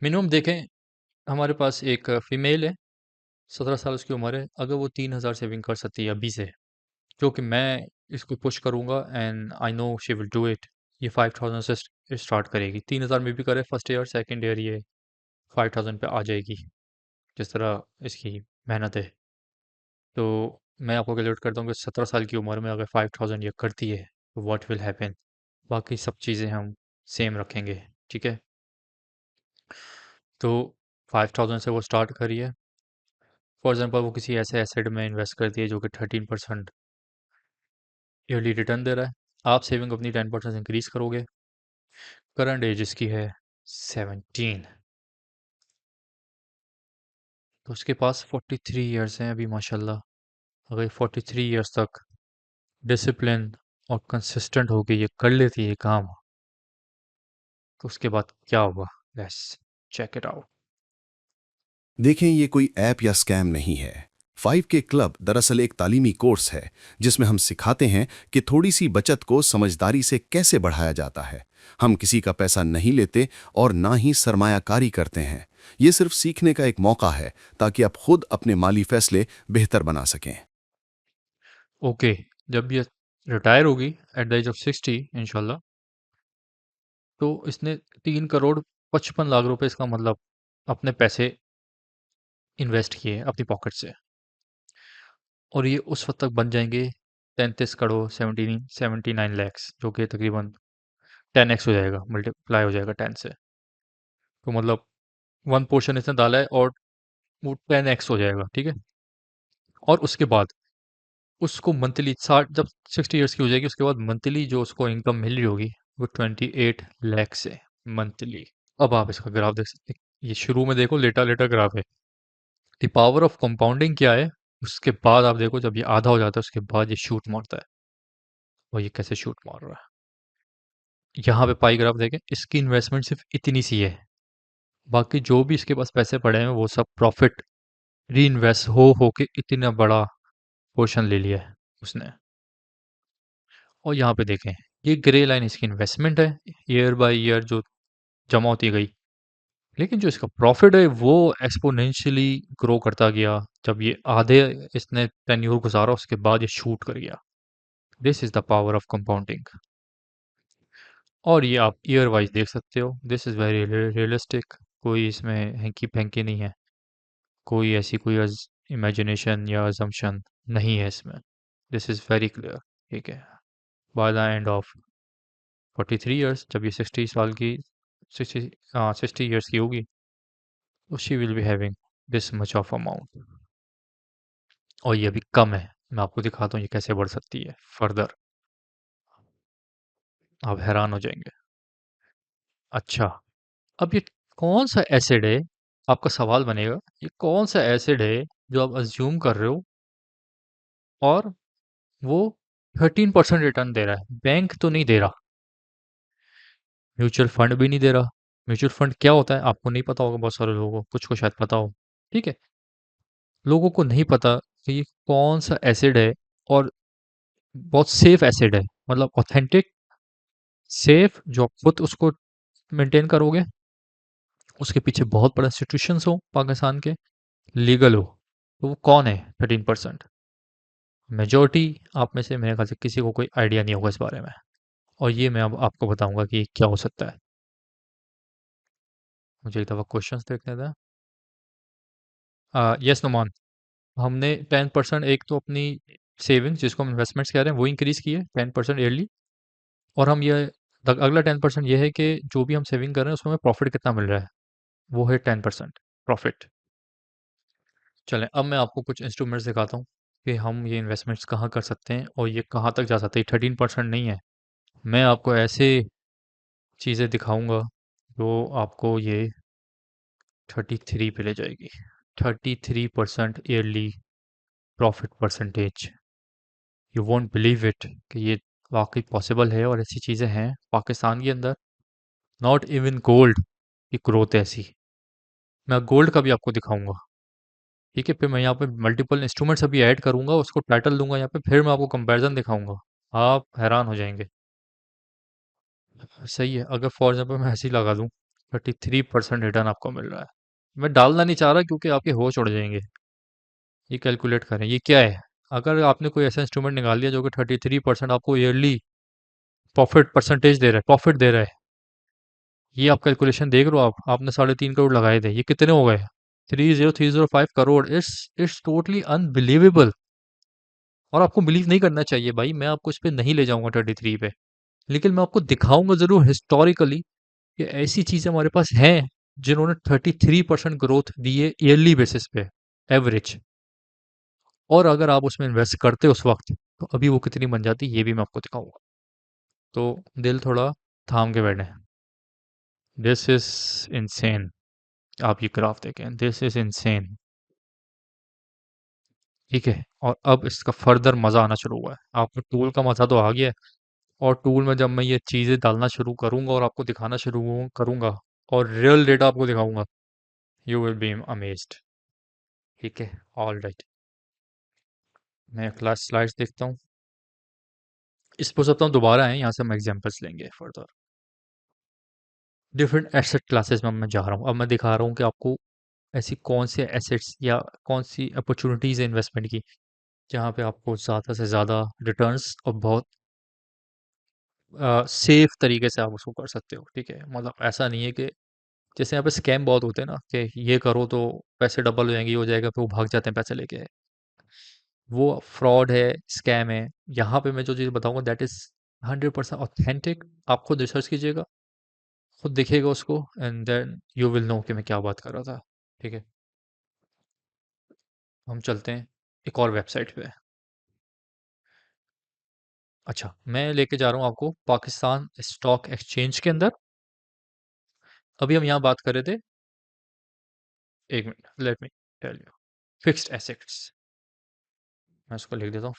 Minimum देखें, हमारे पास एक फीमेल है, 17 साल उसकी उम्र है। अगर वो 3,000 सेविंग कर सकती है अभी से, जो कि मैं इसको पुश करूंगा and I know she will do it. ये 5,000 से स्टार्ट करेगी। 3,000 में भी करे फर्स्ट ईयर, सेकेंड ईयर ये 5,000 पे आ जाएगी, जिस तरह इसकी मेहनत है। तो मैं आपको कैलकुलेट करता हूँ कि 17 साल की उम्र में अगर 5,000 ये करती है तो व्हाट विल हैपन। बाकी सब चीज़ें हम सेम रखेंगे, ठीक है। तो 5,000 से वो स्टार्ट करिए। फॉर एग्जांपल वो किसी ऐसे एसेट में इन्वेस्ट करती है जो कि 13% ईयरली रिटर्न दे रहा है। आप सेविंग अपनी 10% इंक्रीज करोगे। करंट एज इसकी है 17, तो उसके पास 43 ईयर्स हैं अभी माशाल्लाह। अगर 43 ईयर्स तक डिसिप्लिन और कंसिस्टेंट होके ये कर लेती है काम, तो उसके बाद क्या होगा, लेट्स चेक इट आउट। देखें, ये कोई ऐप या स्कैम नहीं है। 5K क्लब दरअसल एक तालीमी कोर्स है जिसमें हम सिखाते हैं कि थोड़ी सी बचत को समझदारी से कैसे बढ़ाया जाता है। हम किसी का पैसा नहीं लेते और ना ही सरमायाकारी करते हैं। ये सिर्फ सीखने का एक मौका है ताकि आप खुद अपने माली फैसले बेहतर बना सकें। ओके, जब ये रिटायर होगी एट द एज ऑफ 60 इंशाल्लाह, तो इसने 3,55,00,000 रुपए, इसका मतलब अपने पैसे इन्वेस्ट किए अपनी पॉकेट से। और ये उस वक्त तक बन जाएंगे 33 करोड़ 79 लैक्स, जो कि तकरीबन 10x हो जाएगा, मल्टीप्लाई हो जाएगा 10 से। तो मतलब वन पोर्शन इसने डाला है और वो 10x हो जाएगा, ठीक है। और उसके बाद उसको मंथली 60, जब 60 ईयर्स की हो जाएगी उसके बाद मंथली जो उसको इनकम मिल रही होगी वो 28 लैक्स है मंथली। अब आप इसका ग्राफ देख सकते हैं, ये शुरू में देखो लेटा लेटा ग्राफ है। द पावर ऑफ कंपाउंडिंग क्या है, उसके बाद आप देखो जब ये आधा हो जाता है उसके बाद ये शूट मारता है। और ये कैसे शूट मार रहा है, यहाँ पे पाई ग्राफ देखें, इसकी इन्वेस्टमेंट सिर्फ इतनी सी है। बाकी जो भी इसके पास पैसे पड़े हैं वो सब प्रॉफिट री इन्वेस्ट हो के इतना बड़ा पोर्शन ले लिया है उसने। और यहाँ पे देखें, ये ग्रे लाइन इसकी इन्वेस्टमेंट है, ईयर बाय ईयर जो जमा होती गई। लेकिन जो इसका प्रॉफिट है वो एक्सपोनेंशियली ग्रो करता गया। जब ये आधे इसने टेन्योर गुजारा उसके बाद ये शूट कर गया। This is the power of compounding. और ये आप ईयर वाइज देख सकते हो, दिस इज़ वेरी रियलिस्टिक। कोई इसमें हैंकी फैंकी नहीं है, कोई ऐसी कोई इमेजिनेशन या अजम्पशन नहीं है इसमें। दिस इज़ वेरी क्लियर, ठीक है। By the end of 43 years, जब ये 60 साल की 60 60 ईयर्स की होगी, तो she will be having this much of amount. और ये अभी कम है, मैं आपको दिखाता हूँ ये कैसे बढ़ सकती है फर्दर। आप हैरान हो जाएंगे। अच्छा, अब ये कौन सा एसिड है, आपका सवाल बनेगा, ये कौन सा एसिड है जो आप अज्यूम कर रहे हो और वो 13% रिटर्न दे रहा है। बैंक तो नहीं दे रहा, म्यूचुअल फंड भी नहीं दे रहा। म्यूचुअल फंड क्या होता है आपको नहीं पता होगा, बहुत सारे लोगों को, कुछ को शायद पता हो, ठीक है। लोगों को नहीं पता कि ये कौन सा एसिड है। और बहुत सेफ एसिड है, मतलब ऑथेंटिक, सेफ, जो आप खुद उसको मेंटेन करोगे, उसके पीछे बहुत बड़ा इंस्टीट्यूशंस हो पाकिस्तान के, लीगल हो। तो वो कौन है 13%? मेजॉरिटी आप में से मेरे ख्याल से किसी को कोई आइडिया नहीं होगा इस बारे में। और ये मैं अब आपको बताऊंगा कि क्या हो सकता है। मुझे एक दफ़ा क्वेश्चंस देखने दें। यस नुमान, हमने 10% एक तो अपनी सेविंग्स जिसको हम इन्वेस्टमेंट्स कह रहे हैं वो इंक्रीज़ की है 10% ईयरली। और हम ये अगला 10% ये है कि जो भी हम सेविंग कर रहे हैं उसमें हमें प्रॉफिट कितना मिल रहा है, वो है 10% प्रॉफिट। चलें, अब मैं आपको कुछ इंस्ट्रूमेंट्स दिखाता हूँ कि हम ये इन्वेस्टमेंट्स कहाँ कर सकते हैं और ये कहाँ तक जा सकते हैं। 13% नहीं है, मैं आपको ऐसे चीज़ें दिखाऊंगा जो आपको ये 33 पे ले जाएगी। 33% yearly profit percentage. You won't believe it कि ये वाकई पॉसिबल है और ऐसी चीज़ें हैं पाकिस्तान के अंदर। नॉट इवन गोल्ड की ग्रोथ है ऐसी। मैं गोल्ड का भी आपको दिखाऊंगा, ठीक है। फिर मैं यहाँ पे मल्टीपल इंस्ट्रूमेंट्स अभी ऐड करूंगा, उसको टाइटल दूंगा यहाँ पे, फिर मैं आपको कंपैरिजन दिखाऊंगा। आप हैरान हो जाएंगे। सही है, अगर फॉर एग्जाम्पल मैं ऐसे ही लगा दूँ 33% रिटर्न आपको मिल रहा है। मैं डालना नहीं चाह रहा क्योंकि आपके होश उड़ जाएंगे। ये कैलकुलेट करें ये क्या है। अगर आपने कोई ऐसा इंस्ट्रूमेंट निकाल लिया जो कि 33% आपको ईयरली प्रॉफिट परसेंटेज दे रहा है, प्रॉफिट दे रहा है, ये आप कैलकुलेशन देख रहे हो, आपने 3.5 करोड़ लगाए थे, ये कितने हो गए? 30305 करोड़। It's totally unbelievable. और आपको बिलीव नहीं करना चाहिए भाई, मैं आपको इस पे नहीं ले जाऊंगा 33 पे, लेकिन मैं आपको दिखाऊंगा जरूर हिस्टोरिकली कि ऐसी चीजें हमारे पास हैं जिन्होंने 33% ग्रोथ दी है ईयरली बेसिस पे, एवरेज। और अगर आप उसमें इन्वेस्ट करते उस वक्त, तो अभी वो कितनी बन जाती ये भी मैं आपको दिखाऊंगा। तो दिल थोड़ा थाम के बैठे। This is insane. आप ये ग्राफ देखें, दिस इज इनसेन। ठीक है, और अब इसका फर्दर मजा आना शुरू हुआ है। आपको टूल का मजा तो आ गया है, और टूल में जब मैं ये चीजें डालना शुरू करूंगा और आपको दिखाना शुरू करूंगा और रियल डेटा आपको दिखाऊंगा, यू विल बी अमेज्ड। ठीक है, ऑल राइट। मैं क्लास स्लाइड्स देखता हूँ। इस पर सकता हूँ दोबारा है, यहाँ से हम एग्जांपल्स लेंगे फर्दर। डिफरेंट एसेट क्लासेस में मैं जा रहा हूँ। अब मैं दिखा रहा हूँ कि आपको ऐसी कौन से एसेट्स या कौन सी अपॉर्चुनिटीज़ है इन्वेस्टमेंट की जहाँ पे आपको ज़्यादा से ज़्यादा रिटर्न्स और बहुत सेफ तरीके से आप उसको कर सकते हो। ठीक है, मतलब ऐसा नहीं है कि जैसे यहाँ पे स्कैम बहुत होते हैं ना, कि ये करो तो पैसे डबल हो जाएंगे, ये हो जाएगा, फिर वो भाग जाते हैं पैसे लेके। वो फ्रॉड है, स्कैम है। यहाँ पे मैं जो चीज़ बताऊंगा दैट इज 100% ऑथेंटिक। आप खुद रिसर्च कीजिएगा, खुद देखिएगा उसको, and then you will know कि मैं क्या बात कर रहा था। ठीक है, हम चलते हैं एक और वेबसाइट पे। अच्छा, मैं लेके जा रहा हूँ आपको पाकिस्तान स्टॉक एक्सचेंज के अंदर। अभी हम यहाँ बात कर रहे थे, एक minute let me tell you. Fixed assets, मैं उसको लिख देता हूँ,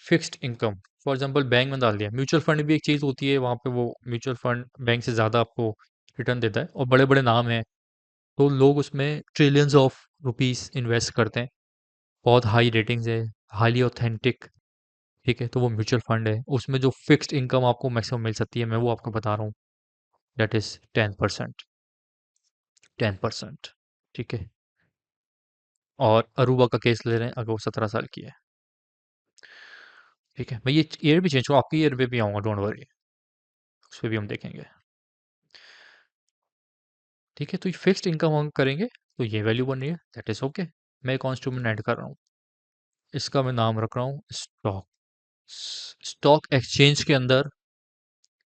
fixed income. For example bank में डाल दिया। म्यूचुअल फंड भी एक चीज़ होती है, वहाँ पे वो म्यूचुअल फंड बैंक से ज़्यादा आपको रिटर्न देता है और बड़े बड़े नाम हैं, तो लोग उसमें ट्रिलियंस ऑफ रुपीस इन्वेस्ट करते हैं। बहुत हाई रेटिंग्स है, हाईली ऑथेंटिक। ठीक है, तो वो म्यूचुअल फंड है, उसमें जो फिक्स्ड इनकम आपको मैक्सिमम मिल सकती है, मैं वो आपको बता रहा हूँ। That is 10%। 10%। ठीक है, और अरूबा का केस ले रहे हैं, अगर वो 17 साल की है। ठीक है, मैं ये ईयर भी चेंज करूँ, आपकी ईयर पे भी आऊँगा, डोंट वरी, उस पर भी हम देखेंगे। ठीक है, तो ये फिक्स्ड इनकम हम करेंगे, तो ये वैल्यू बन रही है, दैट इज ओके। मैं एक इंस्ट्रूमेंट ऐड कर रहा हूँ, इसका मैं नाम रख रहा हूँ स्टॉक। स्टॉक एक्सचेंज के अंदर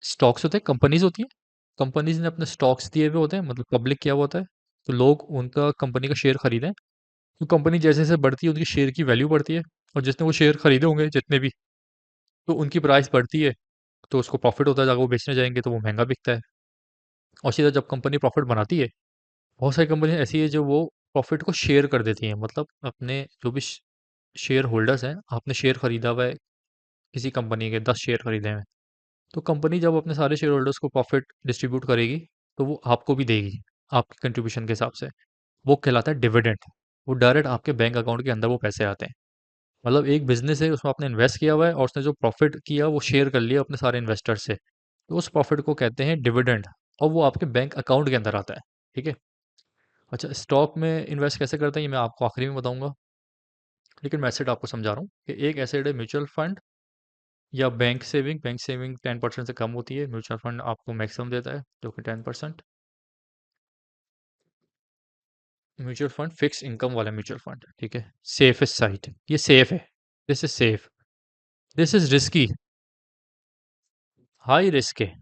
स्टॉक्स होते हैं, कंपनीज होती हैं। कंपनीज ने अपने स्टॉक्स दिए हुए होते हैं, मतलब पब्लिक किया हुआ होता है, तो लोग उनका कंपनी का शेयर खरीदें। तो कंपनी जैसे जैसे बढ़ती है, उनकी शेयर की वैल्यू बढ़ती है, और जितने वो शेयर खरीदे होंगे जितने भी, तो उनकी प्राइस बढ़ती है, तो उसको प्रॉफिट होता है, अगर वो बेचने जाएंगे तो वो महंगा बिकता है। और सीधा जब कंपनी प्रॉफिट बनाती है, बहुत सारी कंपनी ऐसी है जो वो प्रॉफिट को शेयर कर देती हैं, मतलब अपने जो भी शेयर होल्डर्स हैं, आपने शेयर खरीदा हुआ है किसी कंपनी के, 10 शेयर खरीदे हैं, तो कंपनी जब अपने सारे शेयर होल्डर्स को प्रॉफिट डिस्ट्रीब्यूट करेगी, तो वो आपको भी देगी आपकी कंट्रीब्यूशन के हिसाब से। वो कहलाता है डिविडेंड। वो डायरेक्ट आपके बैंक अकाउंट के अंदर वो पैसे आते हैं। मतलब एक बिजनेस है, उसमें आपने इन्वेस्ट किया हुआ है और उसने जो प्रॉफिट किया वो शेयर कर लिया अपने सारे इन्वेस्टर से, तो उस प्रॉफिट को कहते हैं डिविडेंड, और वो आपके बैंक अकाउंट के अंदर आता है। ठीक है। अच्छा, स्टॉक में इन्वेस्ट कैसे करते हैं ये मैं आपको आखिरी में बताऊंगा, लेकिन मैं एसेट आपको समझा रहा हूँ कि एक एसेट है म्यूचुअल फंड या बैंक सेविंग। बैंक सेविंग 10% से कम होती है, म्यूचुअल फंड आपको मैक्सिमम देता है जो कि 10%। म्यूचुअल फंड फिक्स इनकम वाला म्यूचुअल फंड, ठीक है, सेफेस्ट साइट, ये सेफ है। This is safe. This is risky, high risk है।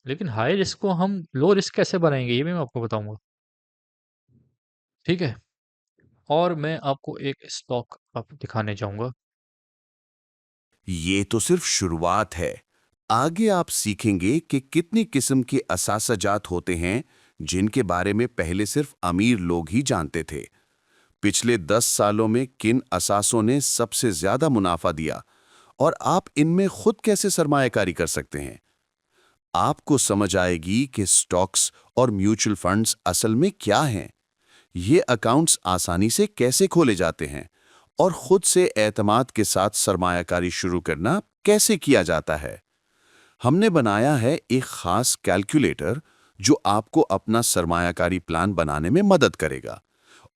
लेकिन हाई रिस्क को हम लो रिस्क कैसे बनाएंगे ये भी मैं आपको बताऊंगा। ठीक है, और मैं आपको एक स्टॉक आप दिखाने जाऊंगा। ये तो सिर्फ शुरुआत है। आगे आप सीखेंगे कि कितनी किस्म के असासाजात होते हैं जिनके बारे में पहले सिर्फ अमीर लोग ही जानते थे। पिछले 10 सालों में किन असासों ने सबसे ज्यादा मुनाफा दिया और आप इनमें खुद कैसे सरमायाकारी कर सकते हैं। आपको समझ आएगी कि स्टॉक्स और म्यूचुअल फंड्स असल में क्या हैं, ये अकाउंट्स आसानी से कैसे खोले जाते हैं और खुद से एतमाद के साथ सरमायाकारी शुरू करना कैसे किया जाता है। हमने बनाया है एक खास कैलकुलेटर जो आपको अपना सरमायाकारी प्लान बनाने में मदद करेगा।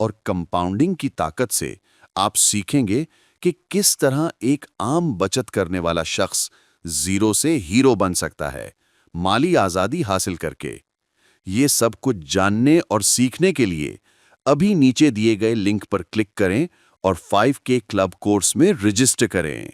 और कंपाउंडिंग की ताकत से आप सीखेंगे कि किस तरह एक आम बचत करने वाला शख्स जीरो से हीरो बन सकता है, माली आजादी हासिल करके। ये सब कुछ जानने और सीखने के लिए अभी नीचे दिए गए लिंक पर क्लिक करें और 5K क्लब कोर्स में रजिस्टर करें।